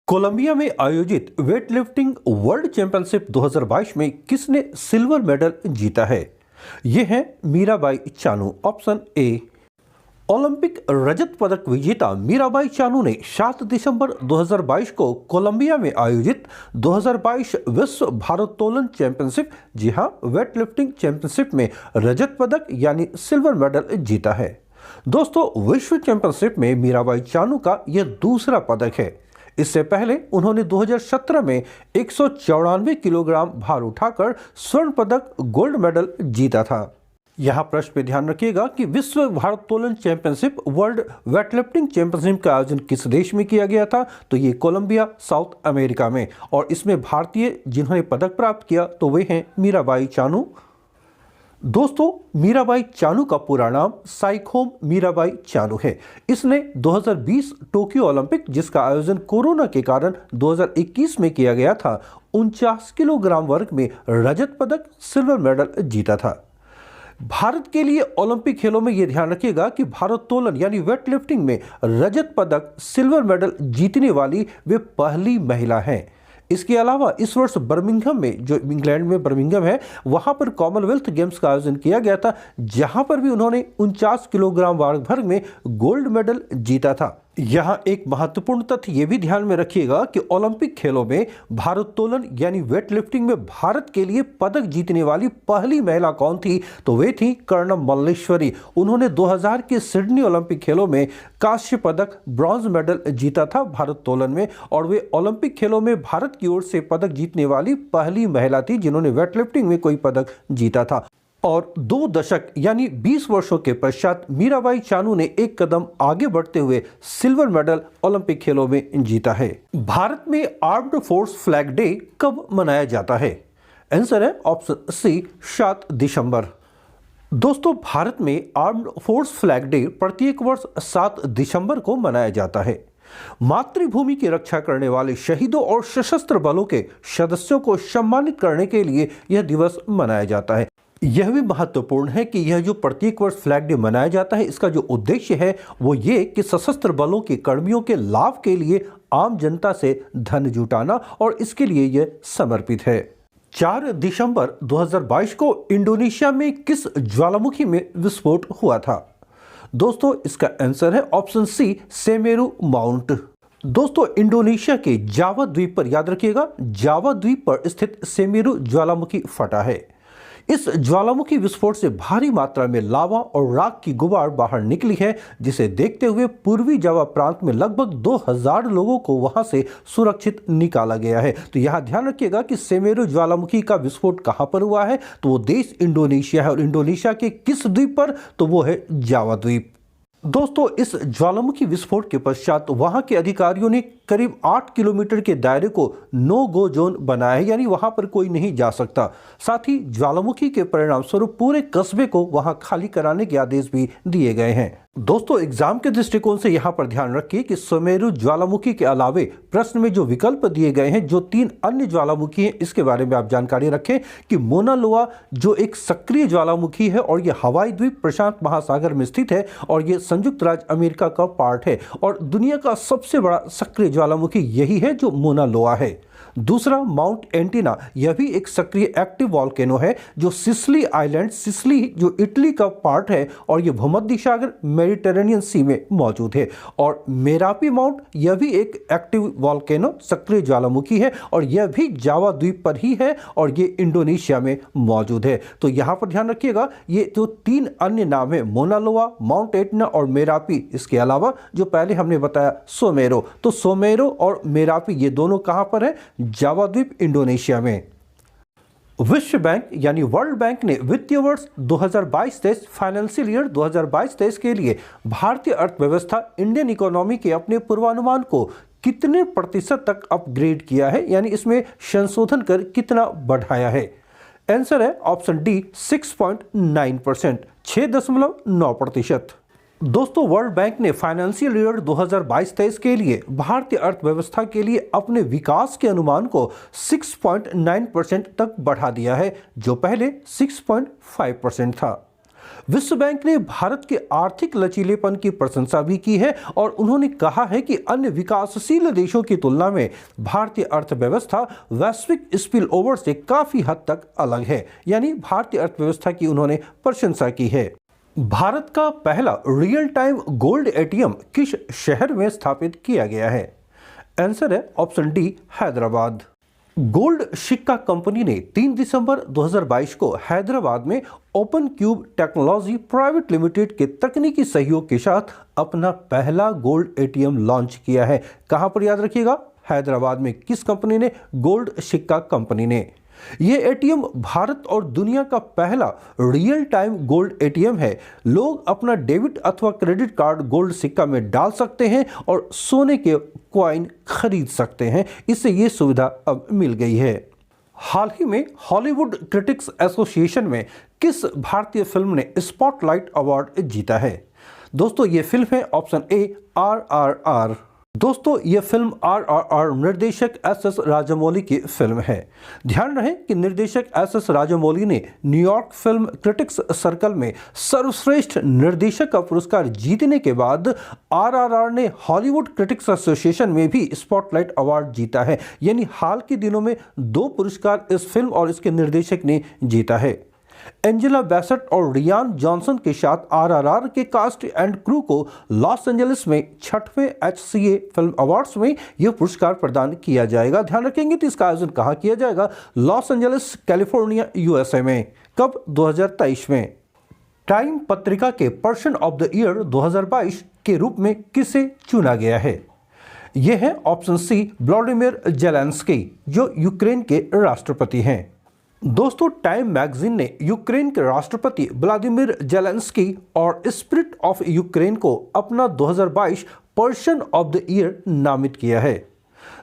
Colombia में आयोजित weightlifting world championship 2022 में किसने सिल्वर मेडल जीता है? ये है Mirabai Chanu. Option A. Olympic रजत पदक विजेता मीराबाई चानू ने 7 दिसंबर 2022 को कोलंबिया में आयोजित 2022 विश्व भारोत्तोलन चैंपियनशिप, जी हां, वेटलिफ्टिंग चैंपियनशिप में रजत पदक यानी सिल्वर मेडल जीता है। दोस्तों, विश्व चैंपियनशिप में मीराबाई चानू का यह दूसरा पदक है। इससे पहले उन्होंने 2017 में 194 किलोग्राम भार उठाकर स्वर्ण पदक गोल्ड मेडल जीता था। यहाँ प्रश्न पे ध्यान रखिएगा कि विश्व भारोत्तोलन चैंपियनशिप, वर्ल्ड वेटलिफ्टिंग चैंपियनशिप का आयोजन किस देश में किया गया था? तो ये कोलंबिया, साउथ अमेरिका में। और इसमें भारतीय जिन्होंने पदक प्राप्त किया तो वे हैं मीराबाई चानू। दोस्तों, मीराबाई चानू का पूरा नाम साइखोम मीराबाई चानू है। इसने 2020 टोक्यो ओलंपिक, जिसका आयोजन कोरोना के कारण 2021 में किया गया था, 49 किलोग्राम वर्ग में रजत पदक, सिल्वर मेडल जीता था। भारत के लिए ओलंपिक खेलों में यह ध्यान रखिएगा कि भारोत्तोलन यानी वेटलिफ्टिंग में रजत पदक, सिल्वर मेडल जीतने वाली वे पहली महिला हैं। इसके अलावा इस वर्ष बर्मिंघम में, जो इंग्लैंड में बर्मिंघम है, वहां पर कॉमनवेल्थ गेम्स का आयोजन किया गया था, जहां पर भी उन्होंने 49 किलोग्राम वर्ग में गोल्ड मेडल जीता था। यहां एक महत्वपूर्ण तथ्य यह भी ध्यान में रखिएगा कि ओलंपिक खेलों में भारोत्तोलन यानी वेटलिफ्टिंग में भारत के लिए पदक जीतने वाली पहली महिला कौन थी? तो वे थी कर्णम मल्लेश्वरी। उन्होंने 2000 के सिडनी ओलंपिक खेलों में कांस्य पदक, ब्रॉन्ज मेडल जीता था भारोत्तोलन में, और वे ओलंपिक खेलों में भारत की ओर से पदक जीतने वाली पहली महिला थी जिन्होंने वेटलिफ्टिंग में कोई पदक जीता था। और 2 दशक यानी 20 वर्षों के पश्चात मीराबाई चानू ने एक कदम आगे बढ़ते हुए सिल्वर मेडल ओलंपिक खेलों में जीता है। भारत में आर्म्ड फोर्स फ्लैग डे कब मनाया जाता है? आंसर है ऑप्शन सी, 7 दिसंबर। दोस्तों, भारत में आर्म्ड फोर्स फ्लैग डे प्रत्येक वर्ष 7 दिसंबर को मनाया जाता है। मातृभूमि की रक्षा करने वाले शहीदों और सशस्त्र बलों के सदस्यों को सम्मानित करने के लिए यह दिवस मनाया जाता है। यह भी महत्वपूर्ण है कि यह जो प्रत्येक वर्ष फ्लैग डे मनाया जाता है, इसका जो उद्देश्य है वो ये कि सशस्त्र बलों के कर्मियों के लाभ के लिए आम जनता से धन जुटाना, और इसके लिए यह समर्पित है। 4 दिसंबर 2022 को इंडोनेशिया में किस ज्वालामुखी में विस्फोट हुआ था? दोस्तों, इसका आंसर है ऑप्शन सी, सेमेरू माउंट। दोस्तों, इंडोनेशिया के जावा द्वीप पर, याद रखिएगा, जावा द्वीप पर स्थित सेमेरू ज्वालामुखी फटा है। इस ज्वालामुखी विस्फोट से भारी मात्रा में लावा और राख की गुबार बाहर निकली है, जिसे देखते हुए पूर्वी जावा प्रांत में लगभग 2000 लोगों को वहां से सुरक्षित निकाला गया है। तो यहां ध्यान रखिएगा कि सेमेरू ज्वालामुखी का विस्फोट कहां पर हुआ है? तो वो देश इंडोनेशिया है, और इंडोनेशिया के किस द्वीप पर? तो वो है जावा द्वीप। दोस्तों, इस ज्वालामुखी विस्फोट के पश्चात वहां के अधिकारियों ने करीब 8 किलोमीटर के दायरे को नो गो जोन बनाया है, यानी वहां पर कोई नहीं जा सकता। साथ ही ज्वालामुखी के परिणाम स्वरूप पूरे कस्बे को वहां खाली कराने के आदेश भी दिए गए हैं। दोस्तों, एग्जाम के दृष्टिकोण से यहां पर ध्यान रखिए कि सुमेरु ज्वालामुखी के अलावे प्रश्न में जो विकल्प दिए गए हैं, जो 3 अन्य ज्वालामुखी हैं, इसके बारे में आप जानकारी रखें कि मोना लोआ जो एक सक्रिय ज्वालामुखी है, और यह हवाई द्वीप प्रशांत महासागर में स्थित है, और यह संयुक्त राज्य अमेरिका का पार्ट है, और दुनिया का सबसे बड़ा सक्रिय ज्वालामुखी यही है जो मोना लोआ है। दूसरा, माउंट एंटीना, यह भी एक सक्रिय एक्टिव वॉल्केनो है जो सिसिली आइलैंड, सिसिली जो इटली का पार्ट है, और यह भूमध्य सागर, मेडिटेरेनियन सी में मौजूद है। और मेरापी माउंट, यह भी एक एक्टिव वॉल्केनो, सक्रिय ज्वालामुखी है, और यह भी जावा द्वीप पर ही है, और ये इंडोनेशिया में मौजूद है। तो यहाँ पर ध्यान रखिएगा, ये जो 3 अन्य नाम है, मोना लोआ, माउंट एंटीना और मेरापी, इसके अलावा जो पहले हमने बताया सोमेरो, तो सोमेरो और मेरापी ये दोनों कहाँ पर है? जावा द्वीप, इंडोनेशिया में। विश्व बैंक यानी वर्ल्ड बैंक ने वित्तीय वर्ष 2022-23 फाइनेंशियल ईयर 2022-23 के लिए भारतीय अर्थव्यवस्था, इंडियन इकोनॉमी के अपने पूर्वानुमान को कितने प्रतिशत तक अपग्रेड किया है, यानी इसमें संशोधन कर कितना बढ़ाया है? आंसर है ऑप्शन डी, 6.9%, 6.9%। दोस्तों, वर्ल्ड बैंक ने फाइनेंशियल ईयर 2022-23 के लिए भारतीय अर्थव्यवस्था के लिए अपने विकास के अनुमान को 6.9% तक बढ़ा दिया है, जो पहले 6.5% था। विश्व बैंक ने भारत के आर्थिक लचीलेपन की प्रशंसा भी की है और उन्होंने कहा है कि अन्य विकासशील देशों की तुलना में भारतीय अर्थव्यवस्था वैश्विक स्पिल ओवर से काफी हद तक अलग है। यानी भारतीय अर्थव्यवस्था की उन्होंने प्रशंसा की है। भारत का पहला रियल टाइम गोल्ड एटीएम किस शहर में स्थापित किया गया है? आंसर है ऑप्शन डी, हैदराबाद। गोल्ड सिक्का कंपनी ने 3 दिसंबर 2022 को हैदराबाद में open cube technology private limited के तकनीकी सहयोग के साथ अपना पहला गोल्ड एटीएम लॉन्च किया है। कहां पर, याद रखिएगा, हैदराबाद में। किस कंपनी ने? गोल्ड सिक्का कंपनी ने। ये एटीएम भारत और दुनिया का पहला रियल टाइम गोल्ड एटीएम है। लोग अपना डेबिट अथवा क्रेडिट कार्ड गोल्ड सिक्का में डाल सकते हैं और सोने के कॉइन खरीद सकते हैं। इससे ये सुविधा अब मिल गई है। हाल ही में हॉलीवुड क्रिटिक्स एसोसिएशन में किस भारतीय फिल्म ने स्पॉटलाइट अवार्ड जीता है? दोस्तों ये फिल्म है ऑप्शन ए, RRR। दोस्तों ये फिल्म RRR निर्देशक SS राजामौली की फिल्म है। ध्यान रहे कि निर्देशक SS राजामौली ने न्यूयॉर्क फिल्म क्रिटिक्स सर्कल में सर्वश्रेष्ठ निर्देशक का पुरस्कार जीतने के बाद RRR ने हॉलीवुड क्रिटिक्स एसोसिएशन में भी स्पॉटलाइट अवार्ड जीता है। यानी हाल के दिनों में 2 पुरस्कार इस फिल्म और इसके निर्देशक ने जीता है। एंजेला बैसेट और रियान जॉनसन के साथ RRR के कास्ट एंड क्रू को लॉस एंजलिस में 6वें HCA फिल्म अवार्ड्स में यह पुरस्कार प्रदान किया जाएगा। ध्यान रखेंगे तो इसका आयोजन कहां किया जाएगा? लॉस एंजलिस, कैलिफोर्निया, USA में। कब? 2023 में। टाइम पत्रिका के पर्सन ऑफ द ईयर 2022 के रूप में किसे चुना गया है? यह है ऑप्शन सी, व्लादिमीर ज़ेलेंस्की, जो यूक्रेन के राष्ट्रपति हैं। दोस्तों टाइम मैगजीन ने यूक्रेन के राष्ट्रपति व्लादिमीर ज़ेलेंस्की और स्पिरिट ऑफ यूक्रेन को अपना 2022 पर्सन ऑफ द ईयर नामित किया है।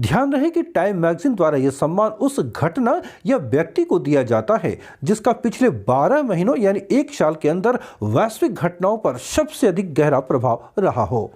ध्यान रहे कि टाइम मैगजीन द्वारा यह सम्मान उस घटना या व्यक्ति को दिया जाता है जिसका पिछले 12 महीनों यानी 1 साल के अंदर वैश्विक घटनाओं पर सबसे अधिक गहरा प्रभाव रहा हो।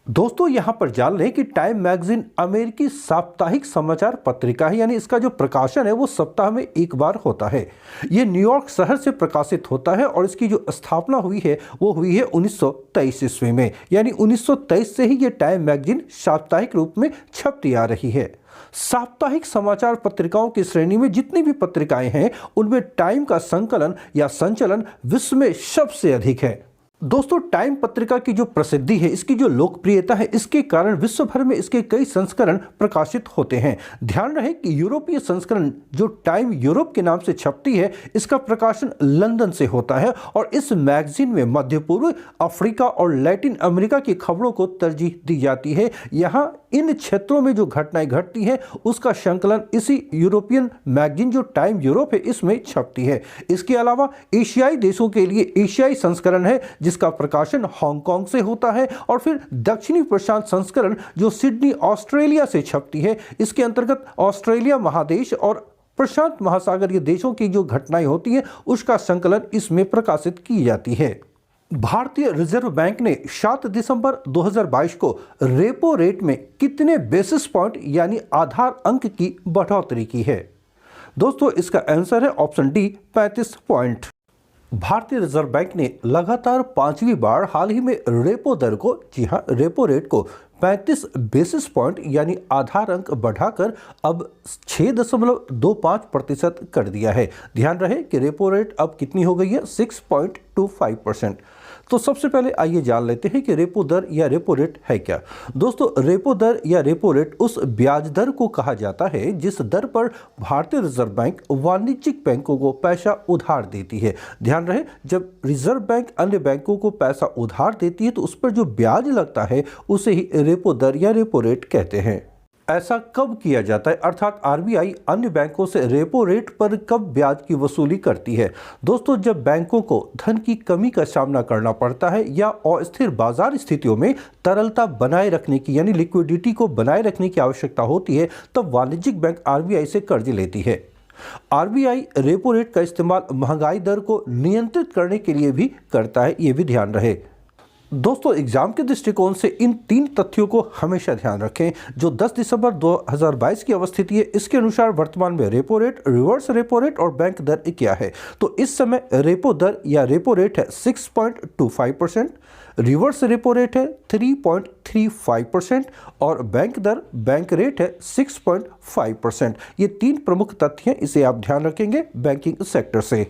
दोस्तों यहां पर जान लें कि टाइम मैगजीन अमेरिकी साप्ताहिक समाचार पत्रिका है। यानी इसका जो प्रकाशन है वो सप्ताह में 1 बार होता है। ये न्यूयॉर्क शहर से प्रकाशित होता है और इसकी जो स्थापना हुई है वो हुई है 1923 ईस्वी में। यानी 1923 से ही ये टाइम मैगजीन साप्ताहिक रूप में छपती आ रही है। साप्ताहिक समाचार पत्रिकाओं की श्रेणी में जितनी भी पत्रिकाएं हैं उनमें टाइम का संकलन या संचलन विश्व में सबसे अधिक है। दोस्तों टाइम पत्रिका की जो प्रसिद्धि है, इसकी जो लोकप्रियता है, इसके कारण विश्व भर में इसके कई संस्करण प्रकाशित होते हैं। ध्यान रहे कि यूरोपीय संस्करण जो टाइम यूरोप के नाम से छपती है, इसका प्रकाशन लंदन से होता है और इस मैगजीन में मध्य पूर्व, अफ्रीका और लैटिन अमेरिका की खबरों को तरजीह दी जाती है। यहाँ इन क्षेत्रों में जो घटनाएं घटती हैं उसका संकलन इसी यूरोपियन मैगजीन जो टाइम यूरोप है इसमें छपती है। इसके अलावा एशियाई देशों के लिए एशियाई संस्करण है जिसका प्रकाशन हांगकांग से होता है और फिर दक्षिणी प्रशांत संस्करण जो सिडनी ऑस्ट्रेलिया से छपती है। इसके अंतर्गत ऑस्ट्रेलिया महादेश और प्रशांत महासागरीय देशों की जो घटनाएं होती हैं उसका संकलन इसमें प्रकाशित की जाती है। भारतीय रिजर्व बैंक ने 7 दिसंबर 2022 को रेपो रेट में कितने बेसिस पॉइंट यानी आधार अंक की बढ़ोतरी की है? दोस्तों इसका आंसर है ऑप्शन डी, 35 पॉइंट। भारतीय रिजर्व बैंक ने लगातार 5वीं बार हाल ही में रेपो दर को, जी हां, रेपो रेट को 35 बेसिस पॉइंट यानी आधार अंक बढ़ाकर अब 6.25% कर दिया है। ध्यान रहे कि रेपो रेट अब कितनी हो गई है? 6.25%। तो सबसे पहले आइए जान लेते हैं कि रेपो दर या रेपो रेट है क्या। दोस्तों रेपो दर या रेपो रेट उस ब्याज दर को कहा जाता है जिस दर पर भारतीय रिजर्व बैंक वाणिज्यिक बैंकों को पैसा उधार देती है। ध्यान रहे जब रिजर्व बैंक अन्य बैंकों को पैसा उधार देती है तो उस पर जो ब्याज लगता है उसे ही रेपो दर या रेपो रेट कहते हैं। ऐसा कब किया जाता है, अर्थात आरबीआई अन्य बैंकों से रेपो रेट पर कब ब्याज की वसूली करती है? दोस्तों जब बैंकों को धन की कमी का सामना करना पड़ता है या अस्थिर बाजार स्थितियों में तरलता बनाए रखने की यानी लिक्विडिटी को बनाए रखने की आवश्यकता होती है तब वाणिज्यिक बैंक आरबीआई से कर्ज लेती है। आरबीआई रेपो रेट का इस्तेमाल महंगाई दर को नियंत्रित करने के लिए भी करता है, ये भी ध्यान रहे। दोस्तों एग्जाम के दृष्टिकोण से इन 3 तथ्यों को हमेशा ध्यान रखें। जो 10 दिसंबर 2022 की अवस्थिति है, इसके अनुसार वर्तमान में repo rate, reverse repo rate और बैंक दर क्या है। तो इस समय रेपो दर या रेपो रेट है 6.25%, रिवर्स रेपो रेट है 3.35% और बैंक दर बैंक रेट है 6.5%। ये 3 प्रमुख तथ्य हैं, इसे आप ध्यान रखेंगे बैंकिंग सेक्टर से।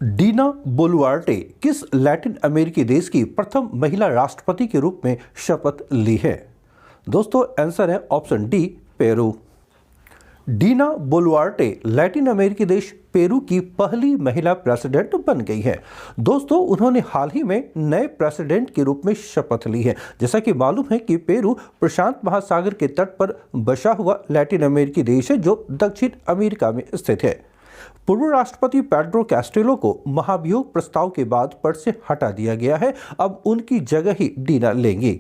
डीना बोलुआर्टे किस लैटिन अमेरिकी देश की प्रथम महिला राष्ट्रपति के रूप में शपथ ली है। दोस्तों आंसर है option D, Peru. Dina Boluarte Latin अमेरिकी देश पेरू की पहली महिला प्रेसिडेंट बन गई है। दोस्तों उन्होंने हाल ही में नए प्रेसिडेंट के रूप में शपथ ली है। जैसा कि मालूम है कि पेरू प्रशांत महासागर के तट पर बसा हुआ लैटिन अमेरिकी देश है जो दक्षिण अमेरिका में स्थित है। पूर्व राष्ट्रपति पेड्रो कैस्टिलो को महाभियोग प्रस्ताव के बाद पद से हटा दिया गया है। अब उनकी जगह ही डीना लेंगी।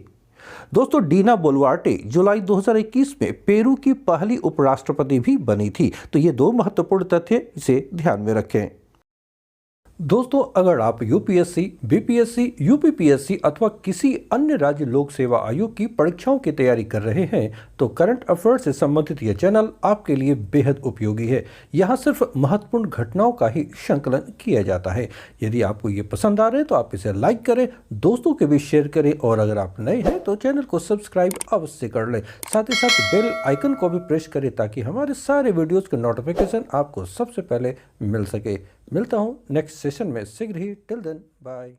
दोस्तों डीना बोलुआर्टे जुलाई 2021 में पेरू की पहली उपराष्ट्रपति भी बनी थी। तो ये 2 महत्वपूर्ण तथ्य, इसे ध्यान में रखें। दोस्तों अगर आप यूपीएससी, बीपीएससी, यूपीपीएससी अथवा किसी अन्य राज्य लोक सेवा आयोग की परीक्षाओं की तैयारी कर रहे हैं तो करंट अफेयर्स से संबंधित यह चैनल आपके लिए बेहद उपयोगी है। यहाँ सिर्फ महत्वपूर्ण घटनाओं का ही संकलन किया जाता है। यदि आपको ये पसंद आ रहे हैं तो आप इसे लाइक करें, दोस्तों के बीच शेयर करें और अगर आप नए हैं तो चैनल को सब्सक्राइब अवश्य कर लें। साथ ही साथ बेल आइकन को भी प्रेस करें ताकि हमारे सारे वीडियोज़ के नोटिफिकेशन आपको सबसे पहले मिल सके। मिलता हूँ नेक्स्ट सेशन में शीघ्र ही। Till then bye.